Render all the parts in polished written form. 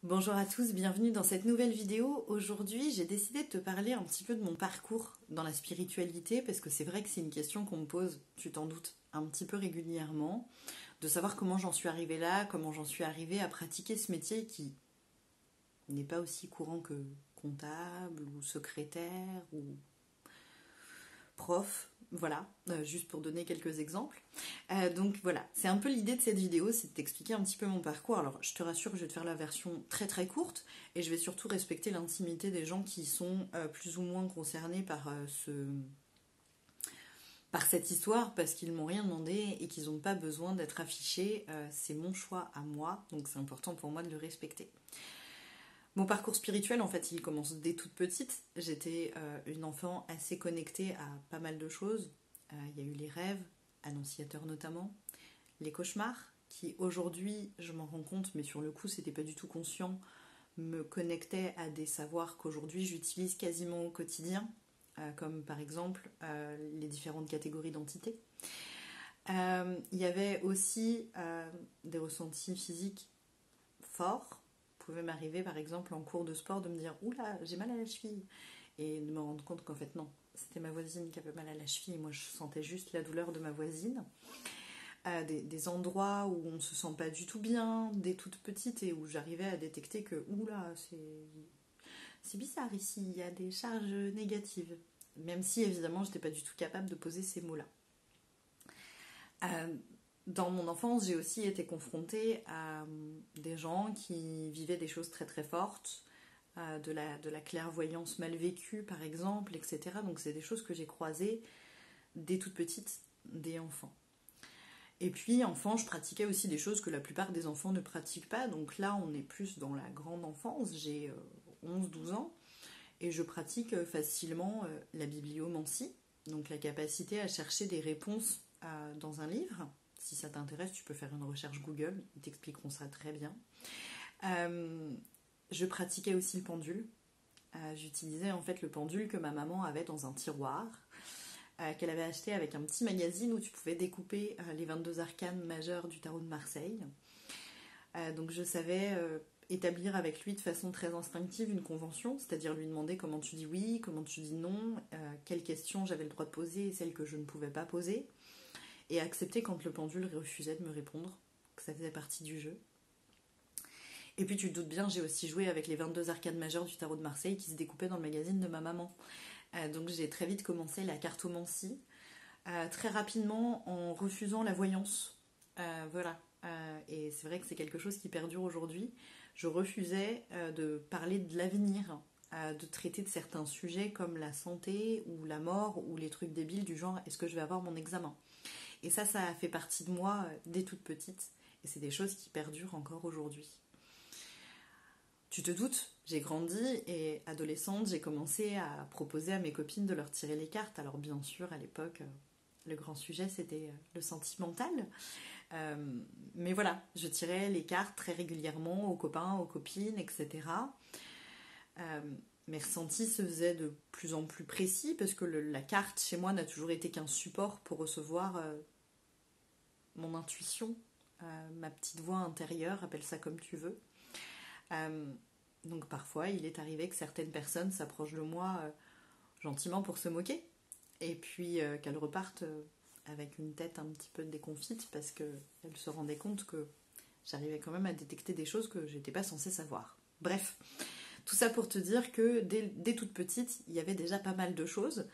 Bonjour à tous, bienvenue dans cette nouvelle vidéo. Aujourd'hui, j'ai décidé de te parler un petit peu de mon parcours dans la spiritualité parce que c'est vrai que c'est une question qu'on me pose, tu t'en doutes, un petit peu régulièrement, de savoir comment j'en suis arrivée là, comment j'en suis arrivée à pratiquer ce métier qui n'est pas aussi courant que comptable ou secrétaire ou prof, voilà, juste pour donner quelques exemples. Donc voilà, c'est un peu l'idée de cette vidéo, c'est de t'expliquer un petit peu mon parcours. Alors je te rassure, je vais te faire la version très très courte et je vais surtout respecter l'intimité des gens qui sont plus ou moins concernés par cette histoire parce qu'ils m'ont rien demandé et qu'ils n'ont pas besoin d'être affichés. C'est mon choix à moi, donc c'est important pour moi de le respecter. Mon parcours spirituel, en fait, il commence dès toute petite. J'étais une enfant assez connectée à pas mal de choses. Il y a eu les rêves, annonciateurs notamment, les cauchemars, qui aujourd'hui, je m'en rends compte, mais sur le coup, c'était pas du tout conscient, me connectaient à des savoirs qu'aujourd'hui j'utilise quasiment au quotidien, comme par exemple les différentes catégories d'entités. Il y avait aussi des ressentis physiques forts. Pouvait m'arriver par exemple en cours de sport de me dire oula j'ai mal à la cheville et de me rendre compte qu'en fait non, c'était ma voisine qui avait mal à la cheville et moi je sentais juste la douleur de ma voisine. Des endroits où on se sent pas du tout bien dès toute petite et où j'arrivais à détecter que oula c'est bizarre ici, il y a des charges négatives, même si évidemment j'étais pas du tout capable de poser ces mots là. Dans mon enfance, j'ai aussi été confrontée à des gens qui vivaient des choses très très fortes, de la clairvoyance mal vécue par exemple, etc. Donc c'est des choses que j'ai croisées dès toute petite, dès enfant. Et puis enfant, je pratiquais aussi des choses que la plupart des enfants ne pratiquent pas. Donc là, on est plus dans la grande enfance, j'ai 11-12 ans, et je pratique facilement la bibliomancie, donc la capacité à chercher des réponses dans un livre. Si ça t'intéresse, tu peux faire une recherche Google, ils t'expliqueront ça très bien. Je pratiquais aussi le pendule. J'utilisais en fait le pendule que ma maman avait dans un tiroir, qu'elle avait acheté avec un petit magazine où tu pouvais découper les 22 arcanes majeures du tarot de Marseille. Donc je savais établir avec lui de façon très instinctive une convention, c'est-à-dire lui demander comment tu dis oui, comment tu dis non, quelles questions j'avais le droit de poser et celles que je ne pouvais pas poser, et accepter quand le pendule refusait de me répondre, que ça faisait partie du jeu. Et puis tu te doutes bien, j'ai aussi joué avec les 22 arcanes majeures du tarot de Marseille qui se découpaient dans le magazine de ma maman. Donc j'ai très vite commencé la cartomancie, très rapidement en refusant la voyance. Voilà. Et c'est vrai que c'est quelque chose qui perdure aujourd'hui. Je refusais de parler de l'avenir, de traiter de certains sujets comme la santé ou la mort ou les trucs débiles du genre est-ce que je vais avoir mon examen. Et ça a fait partie de moi dès toute petite. Et c'est des choses qui perdurent encore aujourd'hui. Tu te doutes, j'ai grandi et adolescente, j'ai commencé à proposer à mes copines de leur tirer les cartes. Alors bien sûr, à l'époque, le grand sujet c'était le sentimental. Mais voilà, je tirais les cartes très régulièrement aux copains, aux copines, etc. Mes ressentis se faisaient de plus en plus précis parce que la carte chez moi n'a toujours été qu'un support pour recevoir mon intuition, ma petite voix intérieure, appelle ça comme tu veux. Donc parfois il est arrivé que certaines personnes s'approchent de moi gentiment pour se moquer et puis qu'elles repartent avec une tête un petit peu déconfite parce qu'elles se rendaient compte que j'arrivais quand même à détecter des choses que j'étais pas censée savoir. Bref, tout ça pour te dire que dès toute petite il y avait déjà pas mal de choses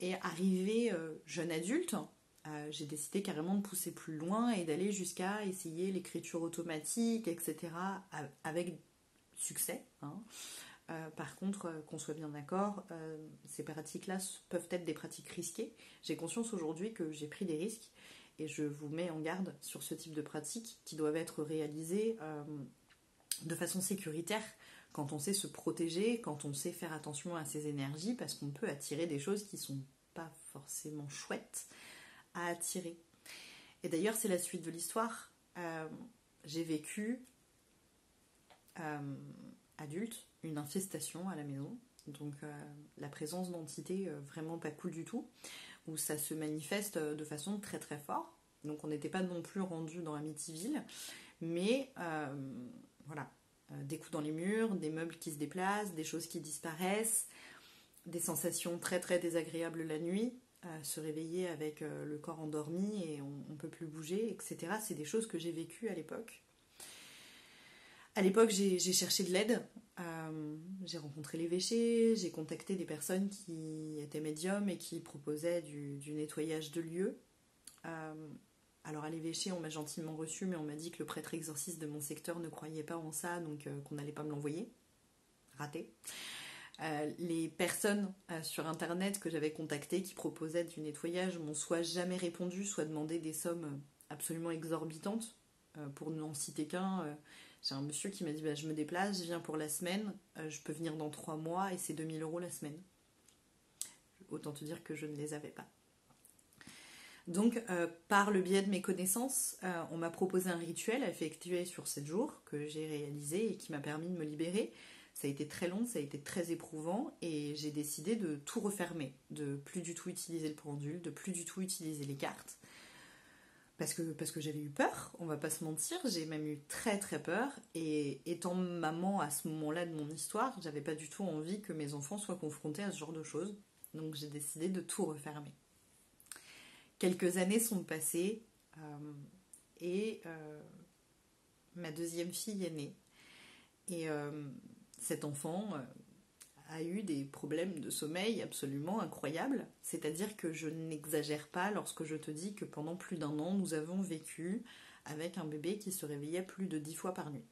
et arrivé jeune adulte, j'ai décidé carrément de pousser plus loin et d'aller jusqu'à essayer l'écriture automatique, etc. avec succès. Hein. Par contre, qu'on soit bien d'accord, ces pratiques-là peuvent être des pratiques risquées. J'ai conscience aujourd'hui que j'ai pris des risques et je vous mets en garde sur ce type de pratiques qui doivent être réalisées de façon sécuritaire quand on sait se protéger, quand on sait faire attention à ses énergies parce qu'on peut attirer des choses qui ne sont pas forcément chouettes à attirer. Et d'ailleurs, c'est la suite de l'histoire. J'ai vécu adulte une infestation à la maison, donc la présence d'entités vraiment pas cool du tout, où ça se manifeste de façon très très forte. Donc on n'était pas non plus rendu dans Amityville, mais voilà, des coups dans les murs, des meubles qui se déplacent, des choses qui disparaissent, des sensations très très désagréables la nuit, se réveiller avec le corps endormi et on ne peut plus bouger, etc. C'est des choses que j'ai vécues à l'époque. À l'époque, j'ai cherché de l'aide. J'ai rencontré l'évêché, j'ai contacté des personnes qui étaient médiums et qui proposaient du nettoyage de lieux. Alors à l'évêché, on m'a gentiment reçu, mais on m'a dit que le prêtre exorciste de mon secteur ne croyait pas en ça, donc qu'on n'allait pas me l'envoyer. Raté. Les personnes sur internet que j'avais contactées qui proposaient du nettoyage m'ont soit jamais répondu, soit demandé des sommes absolument exorbitantes. Pour n'en citer qu'un, j'ai un monsieur qui m'a dit je me déplace, je viens pour la semaine, je peux venir dans 3 mois et c'est 2 000 € la semaine. Autant te dire que je ne les avais pas. Donc, par le biais de mes connaissances, on m'a proposé un rituel à effectuer sur 7 jours que j'ai réalisé et qui m'a permis de me libérer. Ça a été très long, ça a été très éprouvant et j'ai décidé de tout refermer, de plus du tout utiliser le pendule, de plus du tout utiliser les cartes. Parce que j'avais eu peur, on va pas se mentir, j'ai même eu très très peur. Et étant maman à ce moment-là de mon histoire, j'avais pas du tout envie que mes enfants soient confrontés à ce genre de choses. Donc j'ai décidé de tout refermer. Quelques années sont passées et ma deuxième fille est née. Et cet enfant a eu des problèmes de sommeil absolument incroyables. C'est-à-dire que je n'exagère pas lorsque je te dis que pendant plus d'1 an, nous avons vécu avec un bébé qui se réveillait plus de 10 fois par nuit.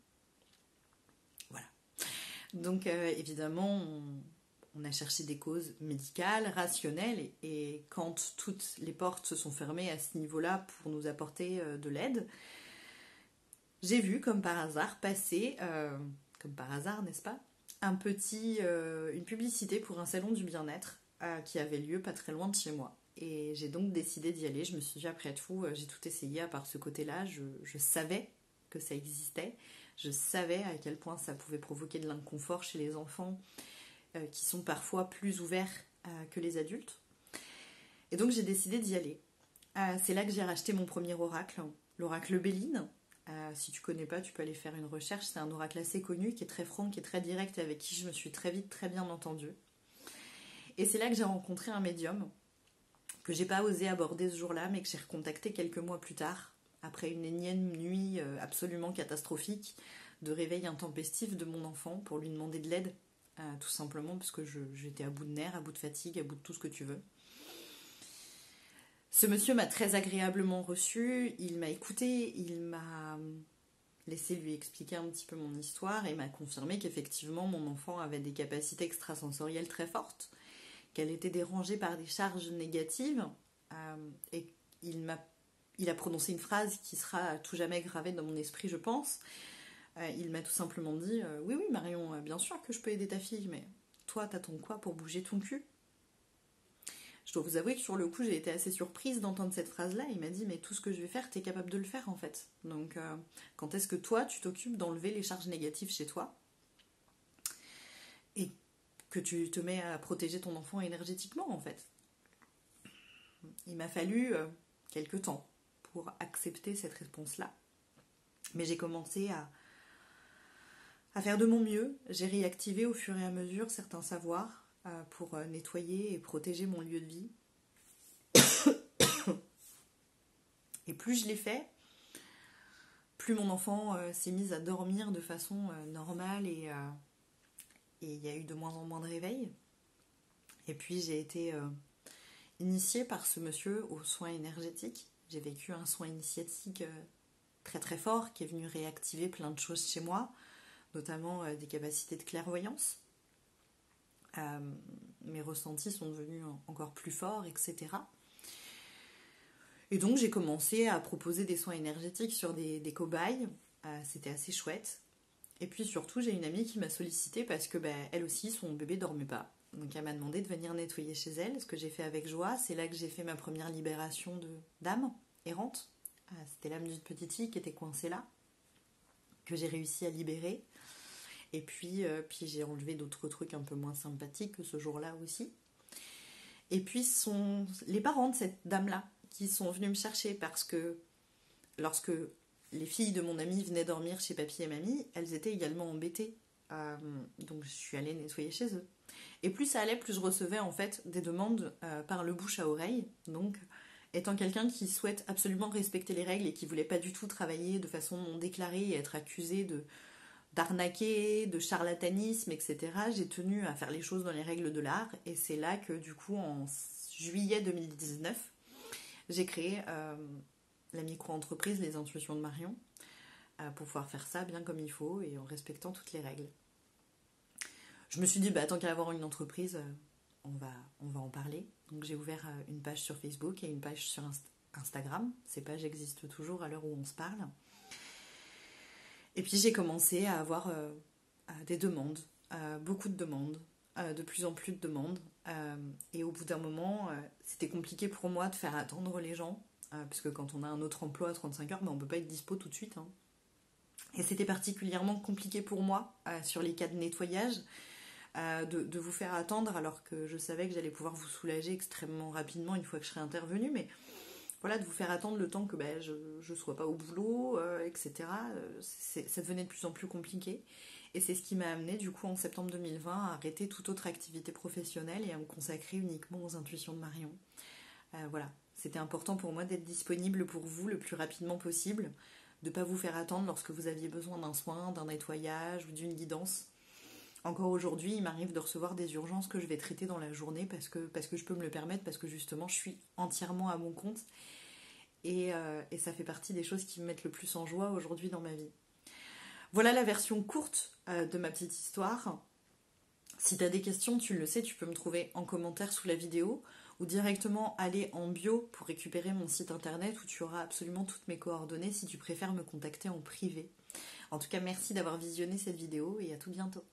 Voilà. Donc évidemment, on a cherché des causes médicales, rationnelles, et quand toutes les portes se sont fermées à ce niveau-là pour nous apporter de l'aide, j'ai vu comme par hasard passer, comme par hasard n'est-ce pas, une publicité pour un salon du bien-être qui avait lieu pas très loin de chez moi. Et j'ai donc décidé d'y aller. Je me suis dit après tout, j'ai tout essayé à part ce côté-là. Je savais que ça existait. Je savais à quel point ça pouvait provoquer de l'inconfort chez les enfants qui sont parfois plus ouverts que les adultes. Et donc j'ai décidé d'y aller. C'est là que j'ai racheté mon premier oracle, l'oracle Béline. Si tu connais pas, tu peux aller faire une recherche. C'est un oracle assez connu, qui est très franc, qui est très direct et avec qui je me suis très vite, très bien entendue. Et c'est là que j'ai rencontré un médium que j'ai pas osé aborder ce jour-là, mais que j'ai recontacté quelques mois plus tard, après une énième nuit absolument catastrophique de réveil intempestif de mon enfant pour lui demander de l'aide, tout simplement parce que j'étais à bout de nerfs, à bout de fatigue, à bout de tout ce que tu veux. Ce monsieur m'a très agréablement reçu, il m'a écouté, il m'a laissé lui expliquer un petit peu mon histoire et m'a confirmé qu'effectivement mon enfant avait des capacités extrasensorielles très fortes, qu'elle était dérangée par des charges négatives, et il a prononcé une phrase qui sera à tout jamais gravée dans mon esprit, je pense. Il m'a tout simplement dit oui Marion, bien sûr que je peux aider ta fille, mais toi t'attends quoi pour bouger ton cul? Je dois vous avouer que sur le coup, j'ai été assez surprise d'entendre cette phrase-là. Il m'a dit, mais tout ce que je vais faire, t'es capable de le faire en fait. Donc, quand est-ce que toi, tu t'occupes d'enlever les charges négatives chez toi et que tu te mets à protéger ton enfant énergétiquement en fait? Il m'a fallu quelques temps pour accepter cette réponse-là. Mais j'ai commencé à faire de mon mieux. J'ai réactivé au fur et à mesure certains savoirs pour nettoyer et protéger mon lieu de vie. Et plus je l'ai fait, plus mon enfant s'est mise à dormir de façon normale et il y a eu de moins en moins de réveils. Et puis j'ai été initiée par ce monsieur aux soins énergétiques. J'ai vécu un soin initiatique très très fort qui est venu réactiver plein de choses chez moi, notamment des capacités de clairvoyance. Mes ressentis sont devenus encore plus forts, etc. Et donc j'ai commencé à proposer des soins énergétiques sur des cobayes. C'était assez chouette. Et puis surtout, j'ai une amie qui m'a sollicité parce que elle aussi, son bébé dormait pas. Donc elle m'a demandé de venir nettoyer chez elle, ce que j'ai fait avec joie. C'est là que j'ai fait ma première libération d'âme errante. C'était l'âme d'une petite fille qui était coincée là, que j'ai réussi à libérer. Et puis j'ai enlevé d'autres trucs un peu moins sympathiques ce jour-là aussi. Et puis les parents de cette dame-là qui sont venus me chercher parce que lorsque les filles de mon amie venaient dormir chez papy et mamie, elles étaient également embêtées. Donc je suis allée nettoyer chez eux. Et plus ça allait, plus je recevais en fait des demandes par le bouche à oreille. Donc étant quelqu'un qui souhaite absolument respecter les règles et qui voulait pas du tout travailler de façon non déclarée et être accusé d'arnaquer, de charlatanisme, etc., j'ai tenu à faire les choses dans les règles de l'art. Et c'est là que du coup en juillet 2019, j'ai créé la micro-entreprise Les Intuitions de Marion pour pouvoir faire ça bien comme il faut et en respectant toutes les règles. Je me suis dit, tant qu'à avoir une entreprise, on va en parler. Donc j'ai ouvert une page sur Facebook et une page sur Instagram. Ces pages existent toujours à l'heure où on se parle. Et puis j'ai commencé à avoir des demandes, beaucoup de demandes, de plus en plus de demandes. Et au bout d'un moment, c'était compliqué pour moi de faire attendre les gens. Parce que quand on a un autre emploi à 35 heures, on ne peut pas être dispo tout de suite. Hein. Et c'était particulièrement compliqué pour moi sur les cas de nettoyage. De vous faire attendre alors que je savais que j'allais pouvoir vous soulager extrêmement rapidement une fois que je serais intervenue, mais voilà, de vous faire attendre le temps que je sois pas au boulot, etc. Ça devenait de plus en plus compliqué. Et c'est ce qui m'a amené du coup en septembre 2020 à arrêter toute autre activité professionnelle et à me consacrer uniquement aux intuitions de Marion. Voilà, c'était important pour moi d'être disponible pour vous le plus rapidement possible, de ne pas vous faire attendre lorsque vous aviez besoin d'un soin, d'un nettoyage ou d'une guidance. Encore aujourd'hui, il m'arrive de recevoir des urgences que je vais traiter dans la journée parce que je peux me le permettre, parce que justement je suis entièrement à mon compte et ça fait partie des choses qui me mettent le plus en joie aujourd'hui dans ma vie. Voilà la version courte de ma petite histoire. Si tu as des questions, tu le sais, tu peux me trouver en commentaire sous la vidéo ou directement aller en bio pour récupérer mon site internet où tu auras absolument toutes mes coordonnées si tu préfères me contacter en privé. En tout cas, merci d'avoir visionné cette vidéo et à tout bientôt.